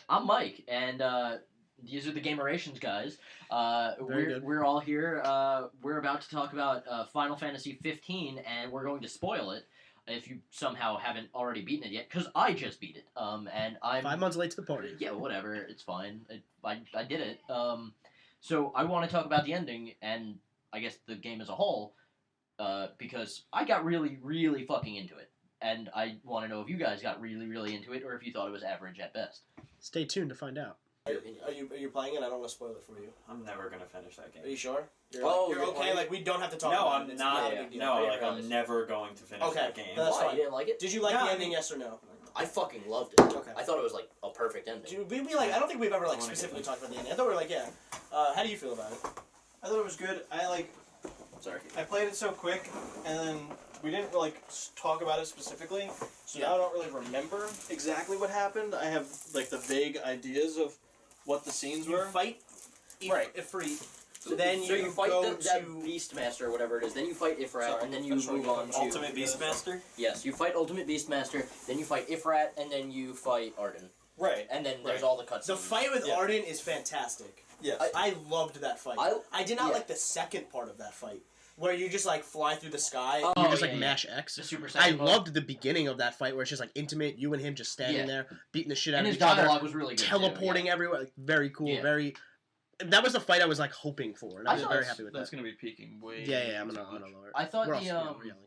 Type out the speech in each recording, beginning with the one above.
I'm Mike, and these are the Gamerations guys. Very good. We're all here. We're about to talk about Final Fantasy 15, and we're going to spoil it if you somehow haven't already beaten it yet, because I just beat it. And I'm 5 months late to the party. Yeah, whatever. It's fine. I did it. So I want to talk about the ending and I guess the game as a whole, because I got really, really fucking into it. And I want to know if you guys got really, really into it, or if you thought it was average at best. Stay tuned to find out. Are you playing it? I don't want to spoil it for you. I'm never gonna finish that game. Are you sure? You're you're okay? playing- Like, we don't have to talk No, about I'm it. It's not. a big deal. No, I like realize. I'm never going to finish Okay, that game. that's Why? fine. You didn't like it? Did you like No, the I ending, mean- yes or no? I fucking loved it. Okay. I thought it was like a perfect ending. I don't think we've ever I wanna specifically get talked about the ending. I thought we were like, yeah. How do you feel about it? I thought it was good. Sorry. I played it so quick, and then we didn't talk about it specifically, so now I don't really remember exactly what happened. I have like the vague ideas of what the scenes You were. fight Right. Ifrit. So Then you fight go that to- Beastmaster or whatever it is. Then you fight Ifrat, Sorry, and then you that's move right. on to Ultimate Beastmaster. Yes, you fight Ultimate Beastmaster. Then you fight Ifrat, and then you fight Arden. Right. And then there's Right. all the cutscenes. The fight with Yeah. Arden is fantastic. Yes. I loved that fight. I did not yeah. like the second part of that fight, where you just like fly through the sky. Oh, You just yeah, like yeah. mash X. The Super I Saiyan mode. loved the beginning of that fight where it's just like intimate, you and him just standing Yeah. there, beating the shit out And of his each other, dialogue was really good. teleporting everywhere. Like, very cool, Yeah. very. That was the fight I was like hoping for, and I I was thought very it's- Happy with That's that. gonna be peaking way. Yeah, I'm too gonna much. lower it. I thought We're the also, we're yelling.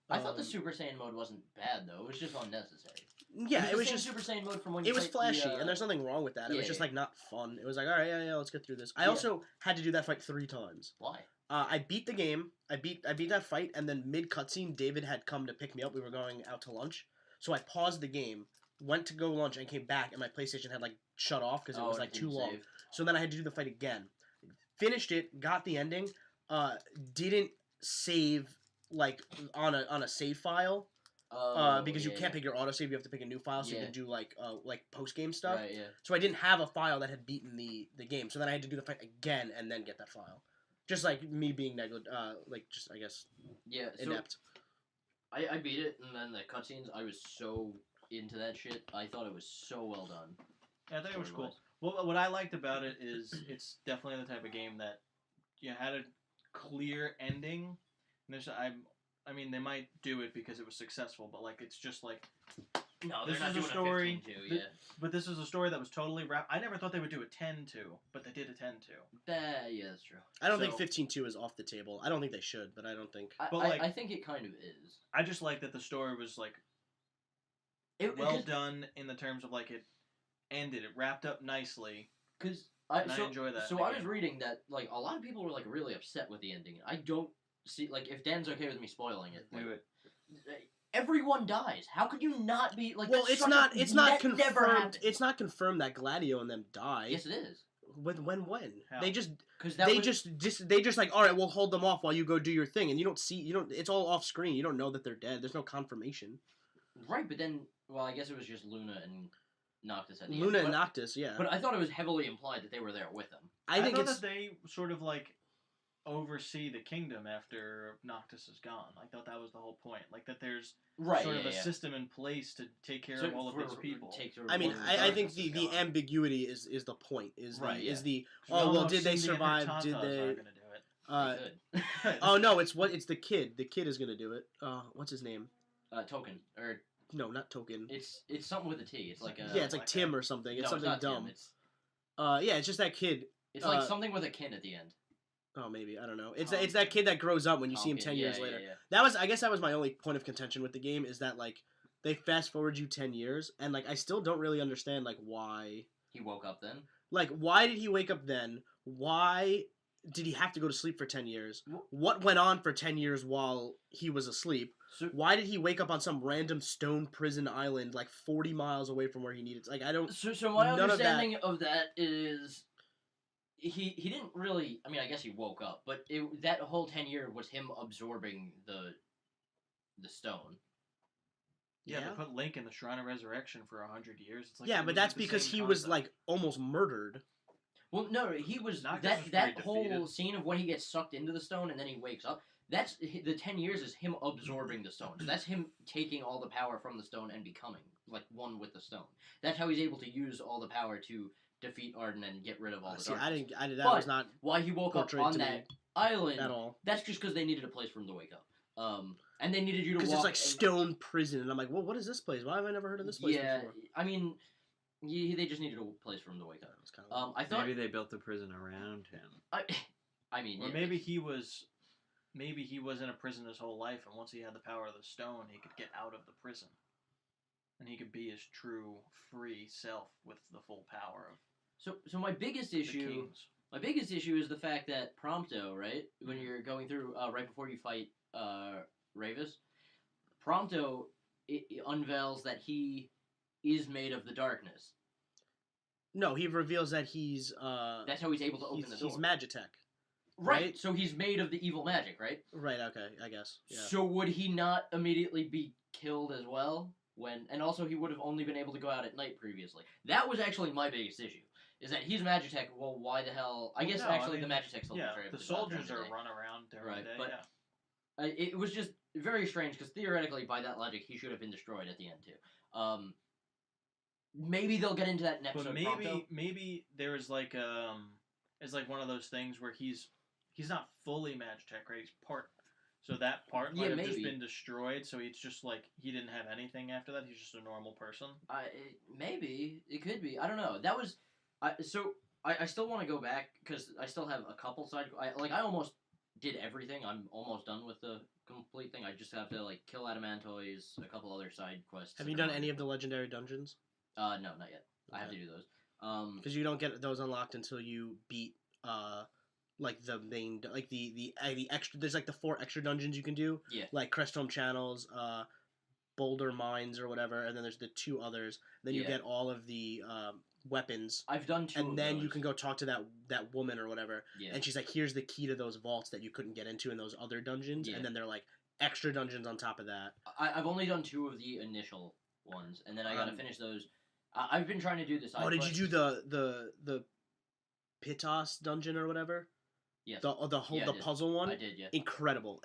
I thought the Super Saiyan mode wasn't bad though. It was just unnecessary. Yeah, it the was same just. Super Saiyan mode from when It you was fight flashy, the, and there's nothing wrong with that. It was yeah, just yeah. like not fun. It was like, all right, yeah, let's get through this. I Yeah. also had to do that fight 3 times. Why? I beat the game. I beat that fight, and then mid cutscene, David had come to pick me up. We were going out to lunch, so I paused the game, went to go lunch, and came back, and my PlayStation had like shut off because it was like too long. Save. So then I had to do the fight again. Finished it, got the ending. Didn't save like on a save file because you can't pick your autosave. You have to pick a new file, so you Yeah. can do like post game stuff. Right, yeah. So I didn't have a file that had beaten the game. So then I had to do the fight again and then get that file. Just like me being just I guess Yeah, so inept. I beat it, and then the cutscenes, I was so into that shit. I thought it was so well done. Yeah, I think it was cool. Story-wise. Well, what I liked about it is it's definitely the type of game that you had a clear ending. And there's, I mean, they might do it because it was successful, but like it's just like. No, This they're not is a doing story a 15-2, that- yeah. But this is a story that was totally wrapped. I never thought they would do a 10-2, but they did a 10-2. Yeah, that's true. I don't think so- 15-2 is off the table. I don't think they should, but I don't think. I, But, I, like- I think it kind of is. I just like that the story was like well Because done in the terms of like it ended. It wrapped up nicely. I And I enjoy that So in a I was game. reading that like a lot of people were like really upset with the ending. I don't see like if Dan's okay with me spoiling it. Like, Do it. everyone dies. How could you not be like? Well, that's it's such not. a- It's not that never confirmed. happened. It's not confirmed that Gladio and them die. Yes, it is. When? How? They just. Because They just like, all right, we'll hold them off while you go do your thing, and you don't see. You don't. It's all off screen. You don't know that they're dead. There's no confirmation. right, but then well, I guess it was just Luna and Noctis at the Luna end. and Noctis, yeah. But I thought it was heavily implied that they were there with them. I think thought it's. that they sort of like oversee the kingdom after Noctis is gone. I thought that was the whole point. Like that there's Right. sort yeah, of a yeah. system in place to take care So of all of for- these people. take care of I mean, one of I think darkness the is gone. ambiguity is the point. Right, Is yeah. the 'Cause we oh all well, know did they Cindy and her survive? Did tatas they? aren't gonna do it. Good. Oh no, it's the kid. The kid is gonna do it. What's his name? Token or No, not Token. it's something with a T. It's like a Yeah, it's like like Tim or something. It's no, something not Tim, dumb. It's Yeah, it's just that kid. like Uh, something with a kin at the end. Oh, maybe I don't know. It's Tom- that kid that grows up when you see him Pumpkin, 10 years yeah, later. Yeah, yeah. That was, I guess, that was my only point of contention with the game is that like they fast forward you 10 years, and like I still don't really understand like why. He woke up then. Like, why did he wake up then? Why did he have to go to sleep for 10 years? What went on for 10 years while he was asleep? So Why did he wake up on some random stone prison island like 40 miles away from where he needed? Like, I don't. so my none of that- understanding of that is he didn't really. I mean, I guess he woke up, but that whole 10-year was him absorbing the stone. Yeah, Yeah. they put Link in the Shrine of Resurrection for 100 years. It's like Yeah, it but was, that's like, the because same he was concept. like almost murdered. Well, no, he was Noctis that was that pretty whole defeated. scene of when he gets sucked into the stone and then he wakes up. That's the 10 years is him absorbing the stone. So that's him taking all the power from the stone and becoming like one with the stone. That's how he's able to use all the power to defeat Arden and get rid of all the See, darkness. that But was not why he woke up portrayed on to me that island, at all. that's just because they needed a place for him to wake up. And they needed you to walk. Because it's like and- stone prison, and I'm like, well, what is this place? Why have I never heard of this place before? I mean, they just needed a place for him to wake up. It's kind of I thought Maybe they built the prison around him. I mean, Or yeah, maybe he was in a prison his whole life, and once he had the power of the stone, he could get out of the prison, and he could be his true, free self with the full power of So my biggest the issue, kings. is the fact that Prompto, right, when you're going through right before you fight Ravis, Prompto it unveils that he is made of the darkness. No, he reveals that he's That's how he's able to open the door. he's Magitech. right. right? So he's made of the evil magic, right? Right. Okay. I guess. Yeah. So would he not immediately be killed as well? And also he would have only been able to go out at night previously. That was actually my biggest issue. Is that he's Magitech? Well, why the hell? I guess No, actually mean, the Magitech still yeah, portray him the as God during soldiers the are day. run around during Right, the day. but- Yeah. It was just very strange because theoretically, by that logic, he should have been destroyed at the end too. Maybe they'll get into that in episode. But maybe there's like it's like one of those things where he's not fully Magitech, right? He's part. So that part might Yeah, have just maybe. been destroyed. So it's just like he didn't have anything after that. He's just a normal person. Maybe it could be. I don't know. That was. I still want to go back because I still have a couple side. I almost did everything. I'm almost done with the complete thing. I just have to like kill Adamantoys, a couple other side quests. Have you done any of the legendary dungeons? No, not yet. I have to do those. Because you don't get those unlocked until you beat like the main like the extra. There's like the 4 extra dungeons you can do. Yeah. Like Crestholm Channels, Boulder Mines or whatever, and then there's the 2 others. Then you Yeah. get all of the weapons. I've done 2 And of then those. you can go talk to that woman or whatever, Yeah. and she's like, "Here's the key to those vaults that you couldn't get into in those other dungeons." Yeah. And then they're like extra dungeons on top of that. I've only done 2 of the initial ones, and then I gotta finish those. I've been trying to do this. Oh, did you do the Pitos dungeon or whatever? Yes. The whole Yeah, I the did. puzzle one. I did, yeah. Incredible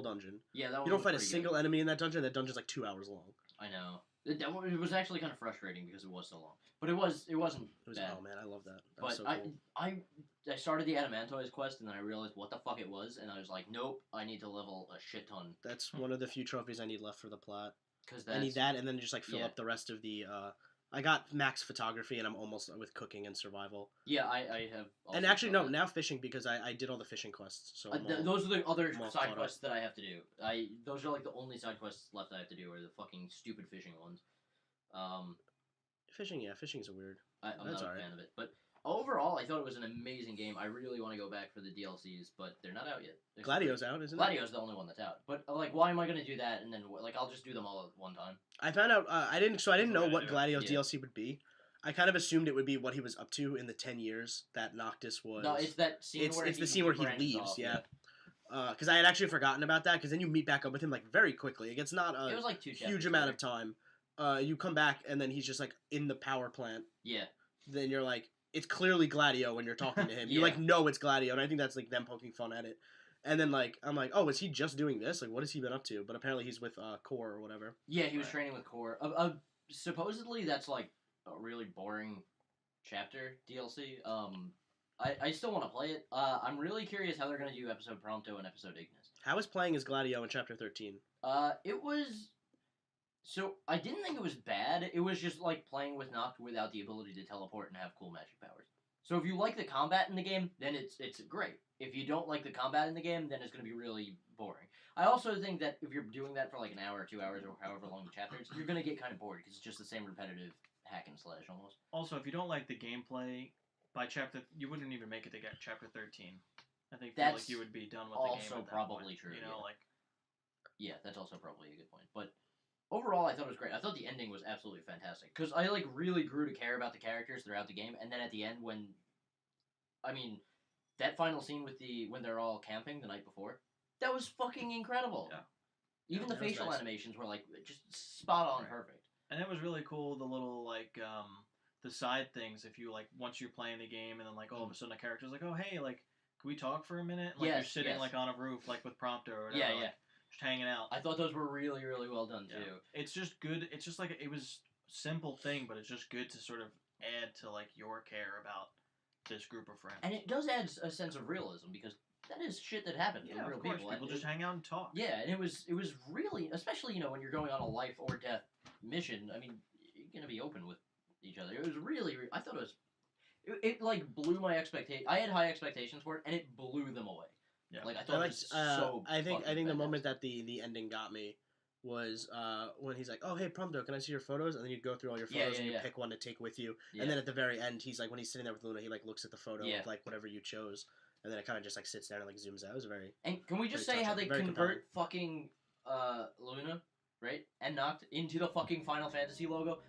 dungeon. Yeah, that one You don't was fight a pretty single good. enemy in that dungeon. That dungeon's like 2 hours long. I know. It was actually kind of frustrating because it was so long, but it wasn't It was bad. oh man, I love that. That was But so cool. I started the Adamantoys quest and then I realized what the fuck it was, and I was like, nope, I need to level a shit ton That's one of the few trophies I need left for the plot. because I need that, and then just like fill yeah. up the rest of the. I got max photography, and I'm almost with cooking and survival. Yeah, I have. And also actually, done no, that. now fishing because I did all the fishing quests. So I'm all- Those are the other I'm all side caught up. quests that I have to do. Those are like the only side quests left I have to do are the fucking stupid fishing ones. fishing, yeah, fishing is a weird. I'm That's not a alright. fan of it, but overall, I thought it was an amazing game. I really want to go back for the DLCs, but they're not out yet. Gladio's out, isn't it? Gladio's the only one that's out. But like, why am I gonna do that and then like I'll just do them all at one time? I found out. I didn't know That's what what Gladio's Yeah. DLC would be. I kind of assumed it would be what he was up to in the 10 years that Noctis was. No, it's that scene it's where the scene where he branches leaves. off, Yeah. Because I had actually forgotten about that. Because then you meet back up with him like very quickly. It gets not It a was like 2 huge chapters amount later. of time. You come back and then he's just like in the power plant. Yeah. Then you're like, it's clearly Gladio when you're talking to him. You Yeah. like know it's Gladio, and I think that's like them poking fun at it. And then like I'm like, oh, is he just doing this? Like, what has he been up to? But apparently he's with Core or whatever. Yeah, he was Right. training with Core. Supposedly that's like a really boring chapter DLC. I still want to play it. I'm really curious how they're gonna do episode Prompto and episode Ignis. How is playing as Gladio in Chapter 13? It was. So I didn't think it was bad. It was just like playing with Noct without the ability to teleport and have cool magic powers. So if you like the combat in the game, then it's great. If you don't like the combat in the game, then it's going to be really boring. I also think that if you're doing that for like an hour or 2 hours or however long the chapter is, you're going to get kind of bored because it's just the same repetitive hack and slash almost. Also, if you don't like the gameplay, by you wouldn't even make it to get chapter 13. I think feel That's like you would be done with the game. also at that probably point, true, You know, yeah. like Yeah, that's also probably a good point. But overall, I thought it was great. I thought the ending was absolutely fantastic because I like really grew to care about the characters throughout the game, and then at the end that final scene with when they're all camping the night before, that was fucking incredible. Yeah. Even Yeah, the that was facial nice. animations were like just spot on, Right. perfect. And it was really cool, the little, like, the side things, if you, like, once you're playing the game, and then, like, all of a sudden a character's like, oh, hey, like, can we talk for a minute? Like, you're Yes, sitting, yes. like, on a roof, like, with Prompto or whatever, Yeah, like, yeah. just hanging out. I thought those were really, really well done Yeah. too. It's just good, it's just, like, it was simple thing, but it's just good to sort of add to like your care about this group of friends. And it does add a sense of realism because that is shit that happens yeah, with real of course, people. people And just hang out and talk. yeah, and it was really, especially when you're going on a life or death mission. I mean, you're gonna be open with each other. It was really, I thought it was, it like blew my expectation. I had high expectations for it, and it blew them away. Yeah. Like I thought it was so. I think the fucking moment fantastic. that the ending got me was when he's like, "Oh hey Prompto, can I see your photos?" And then you go through all your Yeah, photos yeah, and you yeah. pick one to take with you. Yeah. And then at the very end, he's like, when he's sitting there with Luna, he like looks at the photo Yeah. of like whatever you chose, and then it kind of just like sits there and like zooms out. It was very And can we just Pretty say how touching. they Very convert fucking Luna, right, and knocked into the fucking Final Fantasy logo?